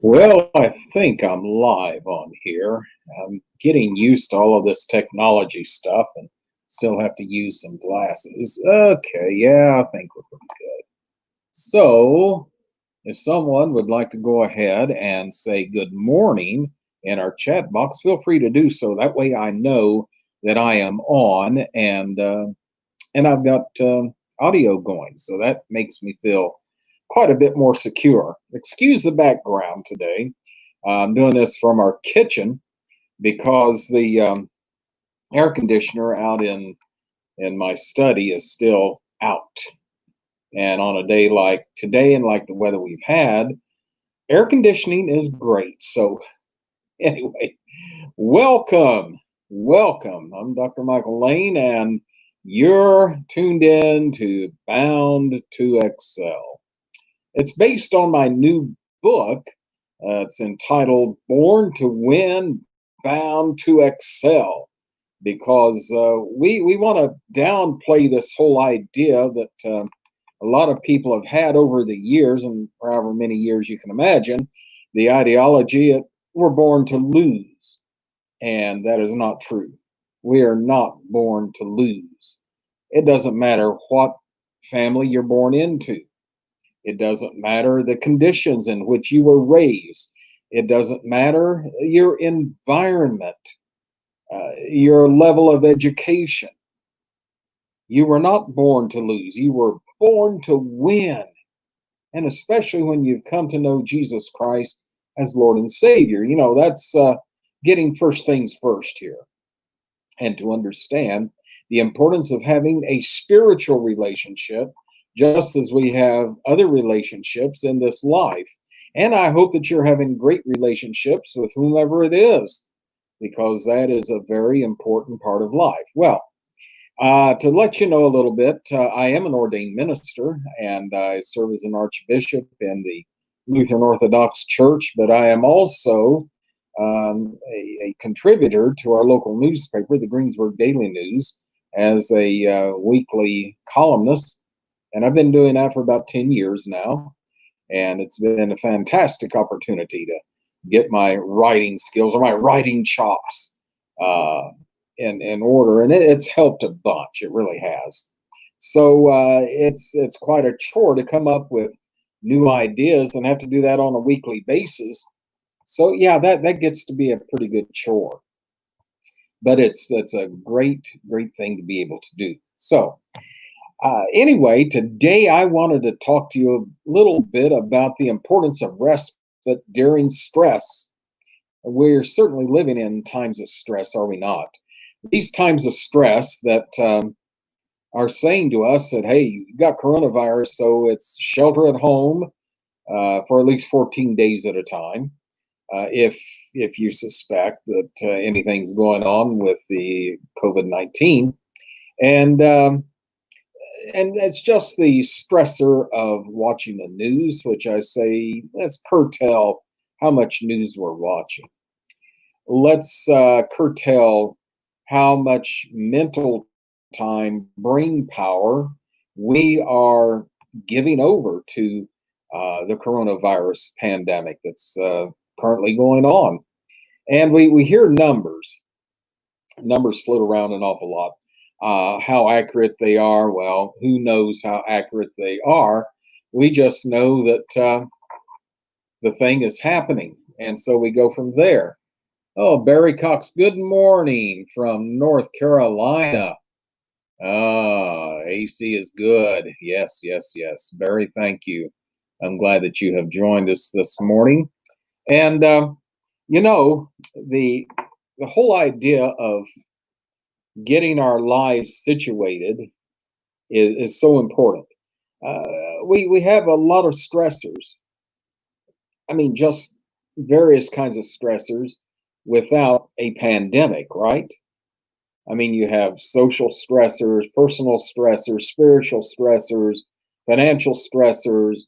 Well, I think I'm live on here. I'm getting used to all of this technology stuff and still have to use some glasses. Okay, yeah, I think we're pretty good. So, if someone would like to go ahead and say good morning in our chat box, feel free to do so. That way I know that I am on and I've got audio going. So that makes me feel quite a bit more secure. Excuse the background today. I'm doing this from our kitchen because the air conditioner out in my study is still out. And on a day like today and like the weather we've had, air conditioning is great. So anyway, welcome, welcome. I'm Dr. Michael Lane, and you're tuned in to Bound to Excel. It's based on my new book. It's entitled Born to Win, Bound to Excel, because we want to downplay this whole idea that a lot of people have had over the years, and for however many years you can imagine, the ideology that we're born to lose. And that is not true. We are not born to lose. It doesn't matter what family you're born into. It doesn't matter the conditions in which you were raised. It doesn't matter your environment, your level of education. You were not born to lose. You were born to win. And especially when you've come to know Jesus Christ as Lord and Savior. That's getting first things first here. And to understand the importance of having a spiritual relationship, just as we have other relationships in this life. And I hope that you're having great relationships with whomever it is, because that is a very important part of life. Well, to let you know a little bit, I am an ordained minister and I serve as an archbishop in the Lutheran Orthodox Church, but I am also a contributor to our local newspaper, the Greensburg Daily News, as a weekly columnist. And I've been doing that for about 10 years now. And it's been a fantastic opportunity to get my writing skills or my writing chops in order. And it's helped a bunch. It really has. So it's quite a chore to come up with new ideas and have to do that on a weekly basis. So yeah, that gets to be a pretty good chore, but it's a great thing to be able to do. So anyway, today I wanted to talk to you a little bit about the importance of respite during stress. We're certainly living in times of stress, are we not? These times of stress that are saying to us that, hey, you got coronavirus, so it's shelter at home for at least 14 days at a time. If you suspect that anything's going on with the COVID-19, and it's just the stressor of watching the news, which I say let's curtail how much news we're watching. Let's curtail how much mental time, brain power we are giving over to the coronavirus pandemic that's currently going on. And we hear numbers float around an awful lot. How accurate they are, well, who knows how accurate they are? We just know that the thing is happening. And so we go from there. Oh, Barry Cox, good morning from North Carolina. AC is good. Yes, yes, yes. Barry, thank you. I'm glad that you have joined us this morning. And you know, the whole idea of getting our lives situated is so important. We have a lot of stressors. I mean, just various kinds of stressors without a pandemic, right? I mean, you have social stressors, personal stressors, spiritual stressors, financial stressors,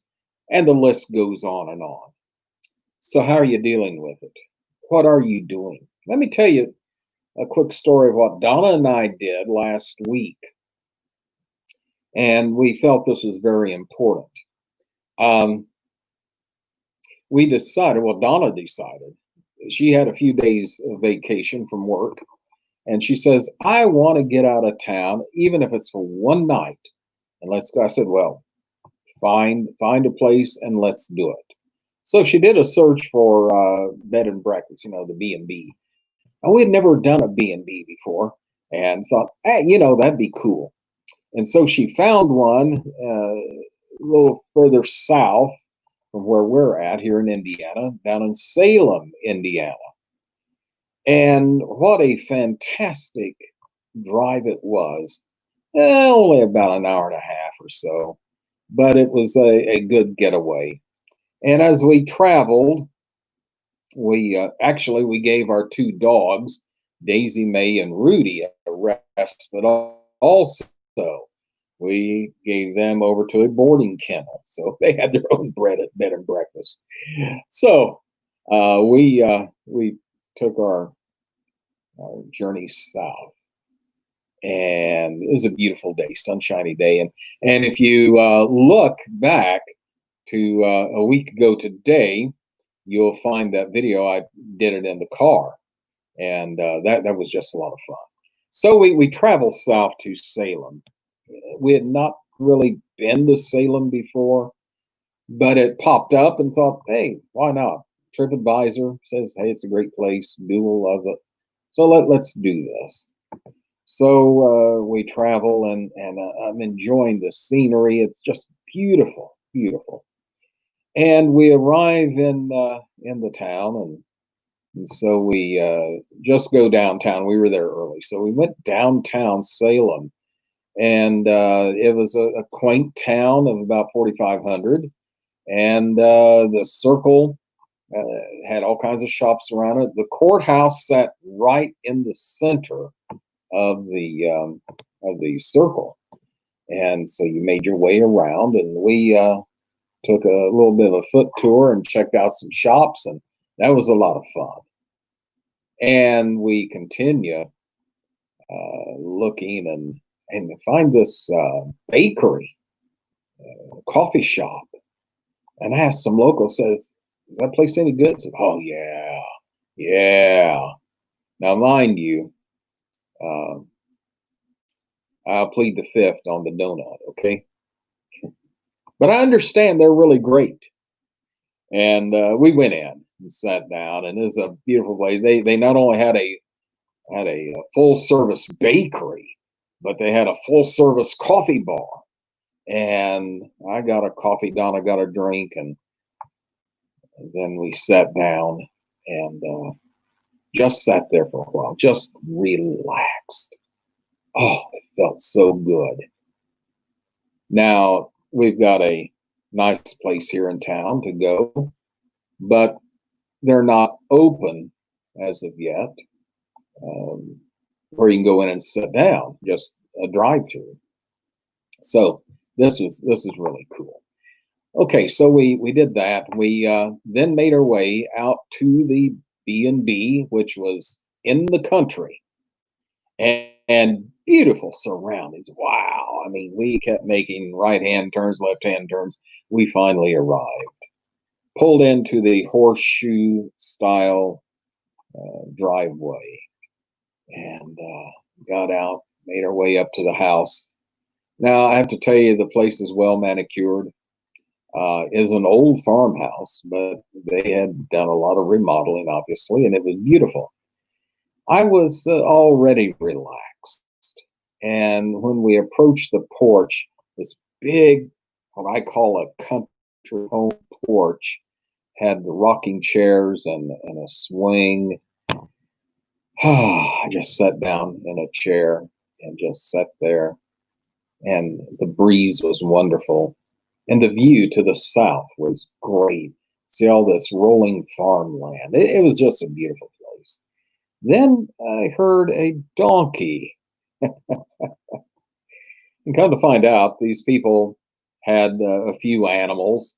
and the list goes on and on. So, how are you dealing with it? What are you doing? Let me tell you a quick story of what Donna and I did last week. And we felt this was very important. Um, we decided, well, Donna decided, she had a few days of vacation from work, and she says, I want to get out of town, even if it's for one night. And let's go. I said, well, find a place and let's do it. So she did a search for bed and breakfast, the B&B. And we had never done a B&B before and thought, hey, that'd be cool. And so she found one a little further south from where we're at here in Indiana, down in Salem, Indiana. And what a fantastic drive it was. Only about an hour and a half or so, but it was a good getaway. And as we traveled, we gave our two dogs, Daisy Mae and Rudy, a rest, but also we gave them over to a boarding kennel, so they had their own bed and breakfast. So we took our journey south, and it was a beautiful day, sunshiny day. And if you look back to a week ago today, you'll find that video. I did it in the car, and that was just a lot of fun. So we traveled south to Salem. We had not really been to Salem before, but it popped up and thought, hey, why not? TripAdvisor says, hey, it's a great place. Google loves it. So let's do this. So we travel, and I'm enjoying the scenery. It's just beautiful, beautiful. And we arrive in the town, and so we just go downtown. We were there early, so we went downtown Salem, and it was a quaint town of about 4,500, and the circle had all kinds of shops around it. The courthouse sat right in the center of the circle, and so you made your way around, and we took a little bit of a foot tour and checked out some shops, and that was a lot of fun. And we continue looking and find this bakery, coffee shop, and I asked some local, says, is that place any good? I said, oh yeah, yeah. Now mind you, I'll plead the fifth on the donut, okay? But I understand they're really great. And we went in and sat down, and it was a beautiful place. They not only had a full service bakery, but they had a full service coffee bar. And I got a coffee, Donna got a drink, and then we sat down and just sat there for a while, just relaxed. Oh, it felt so good. Now we've got a nice place here in town to go, but they're not open as of yet, where you can go in and sit down, just a drive-through. So this is really cool. Okay, so we did that. We then made our way out to the B&B, which was in the country, and beautiful surroundings. Wow. I mean, we kept making right-hand turns, left-hand turns. We finally arrived. Pulled into the horseshoe style driveway, and got out, made our way up to the house. Now, I have to tell you, the place is well manicured. Is an old farmhouse, but they had done a lot of remodeling, obviously, and it was beautiful. I was already relaxed, and when we approached the porch, this big, what I call a country home porch, had the rocking chairs and a swing. I just sat down in a chair and just sat there, and the breeze was wonderful, and the view to the south was great. See all this rolling farmland. It was just a beautiful place. Then I heard a donkey. And come to find out, these people had a few animals,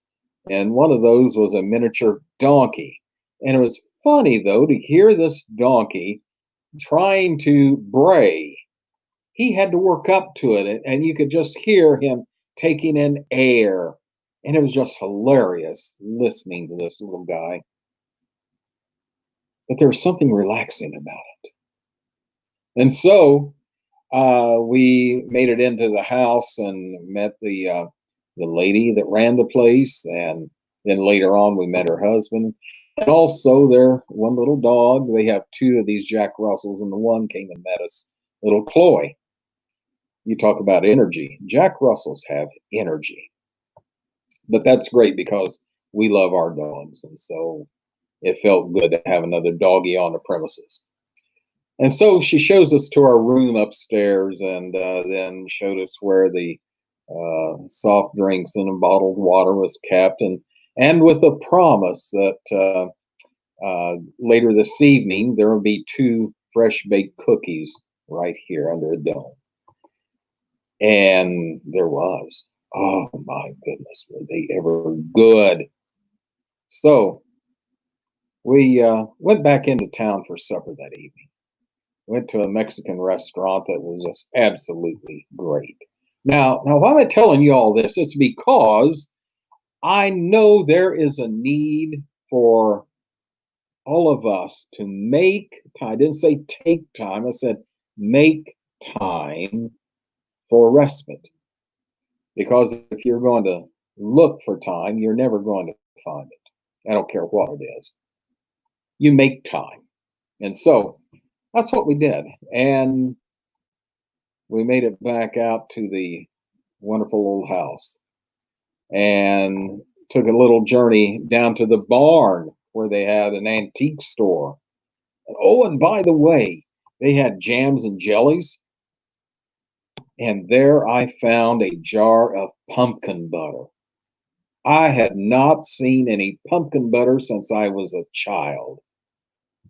and one of those was a miniature donkey. And it was funny, though, to hear this donkey trying to bray. He had to work up to it, and you could just hear him taking in air And it was just hilarious listening to this little guy. But there was something relaxing about it. And so we made it into the house and met the lady that ran the place, and then later on we met her husband, and also their one little dog. They have two of these Jack Russells, and the one came and met us, little Chloe. You talk about energy. Jack Russells have energy, but that's great because we love our dogs, and so it felt good to have another doggy on the premises. And so she shows us to our room upstairs, and then showed us where the soft drinks and bottled water was kept, and with a promise that later this evening there will be two fresh baked cookies right here under a dome. And there was. Oh my goodness, were they ever good? So we went back into town for supper that evening. Went to a Mexican restaurant that was just absolutely great. Now, why am I telling you all this? It's because I know there is a need for all of us to make time. I didn't say take time, I said make time for respite. Because if you're going to look for time, you're never going to find it. I don't care what it is. You make time. And so that's what we did. And we made it back out to the wonderful old house and took a little journey down to the barn where they had an antique store. Oh, and by the way, they had jams and jellies. And there I found a jar of pumpkin butter. I had not seen any pumpkin butter since I was a child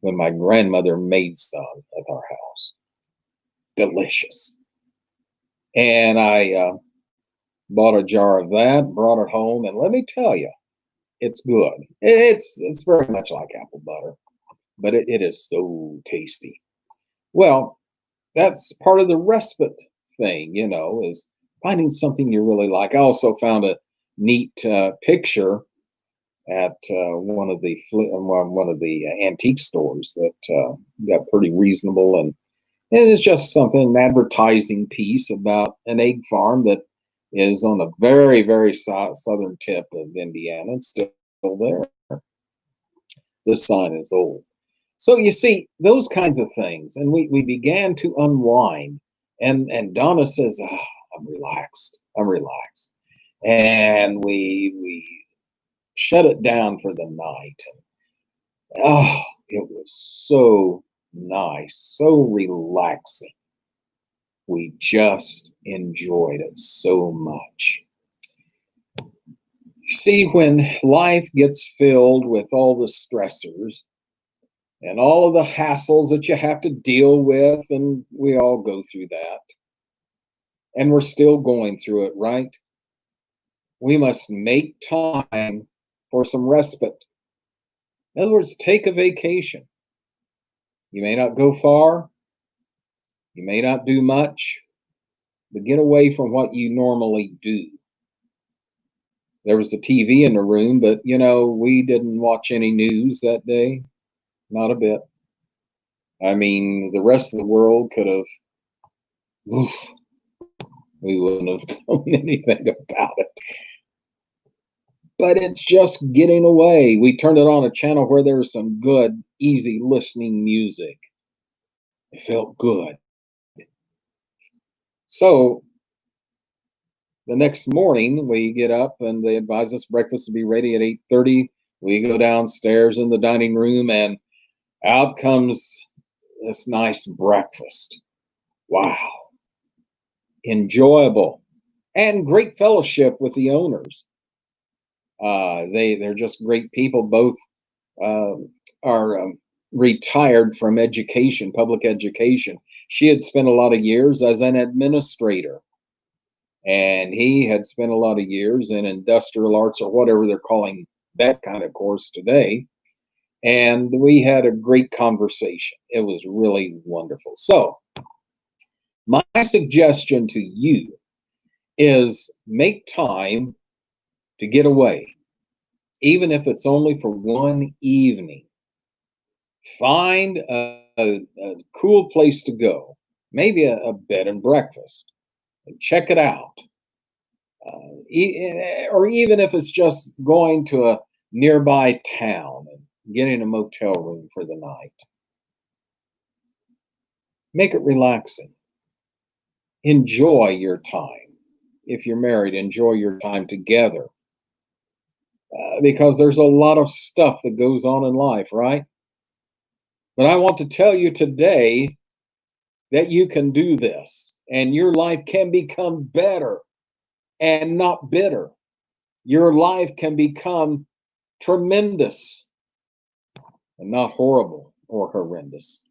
when my grandmother made some at our house. Delicious. And I bought a jar of that, brought it home, and let me tell you, it's good. It's very much like apple butter, but it is so tasty. Well, that's part of the respite thing, is finding something you really like. I also found a neat picture at one of the antique stores that got pretty reasonable, and it's just something, an advertising piece about an egg farm that is on the very, very southern tip of Indiana and still there. This sign is old. So you see, those kinds of things. And we began to unwind. And Donna says, I'm relaxed. I'm relaxed. And we shut it down for the night. And it was so nice, so relaxing. We just enjoyed it so much. You see, when life gets filled with all the stressors and all of the hassles that you have to deal with, and we all go through that, and we're still going through it, right? We must make time for some respite. In other words, take a vacation. You may not go far, you may not do much, but get away from what you normally do. There was a TV in the room, but we didn't watch any news that day. Not a bit. I mean, the rest of the world could have, we wouldn't have known anything about it. But it's just getting away. We turned it on a channel where there was some good, easy listening music. It felt good. So the next morning we get up and they advise us breakfast will be ready at 8:30. We go downstairs in the dining room and out comes this nice breakfast. Wow. Enjoyable and great fellowship with the owners. They're just great people. Both are retired from education, public education. She had spent a lot of years as an administrator, and he had spent a lot of years in industrial arts, or whatever they're calling that kind of course today. And we had a great conversation. It was really wonderful. So my suggestion to you is make time to get away, even if it's only for one evening. Find a cool place to go, maybe a bed and breakfast, and check it out. Or even if it's just going to a nearby town and getting a motel room for the night. Make it relaxing. Enjoy your time. If you're married, enjoy your time together. Because there's a lot of stuff that goes on in life, right? But I want to tell you today that you can do this and your life can become better and not bitter. Your life can become tremendous and not horrible or horrendous.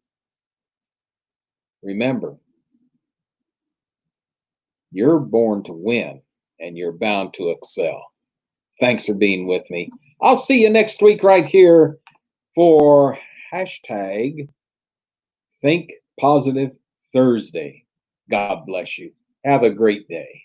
Remember, you're born to win and you're bound to excel. Thanks for being with me. I'll see you next week right here for hashtag Think Positive Thursday. God bless you. Have a great day.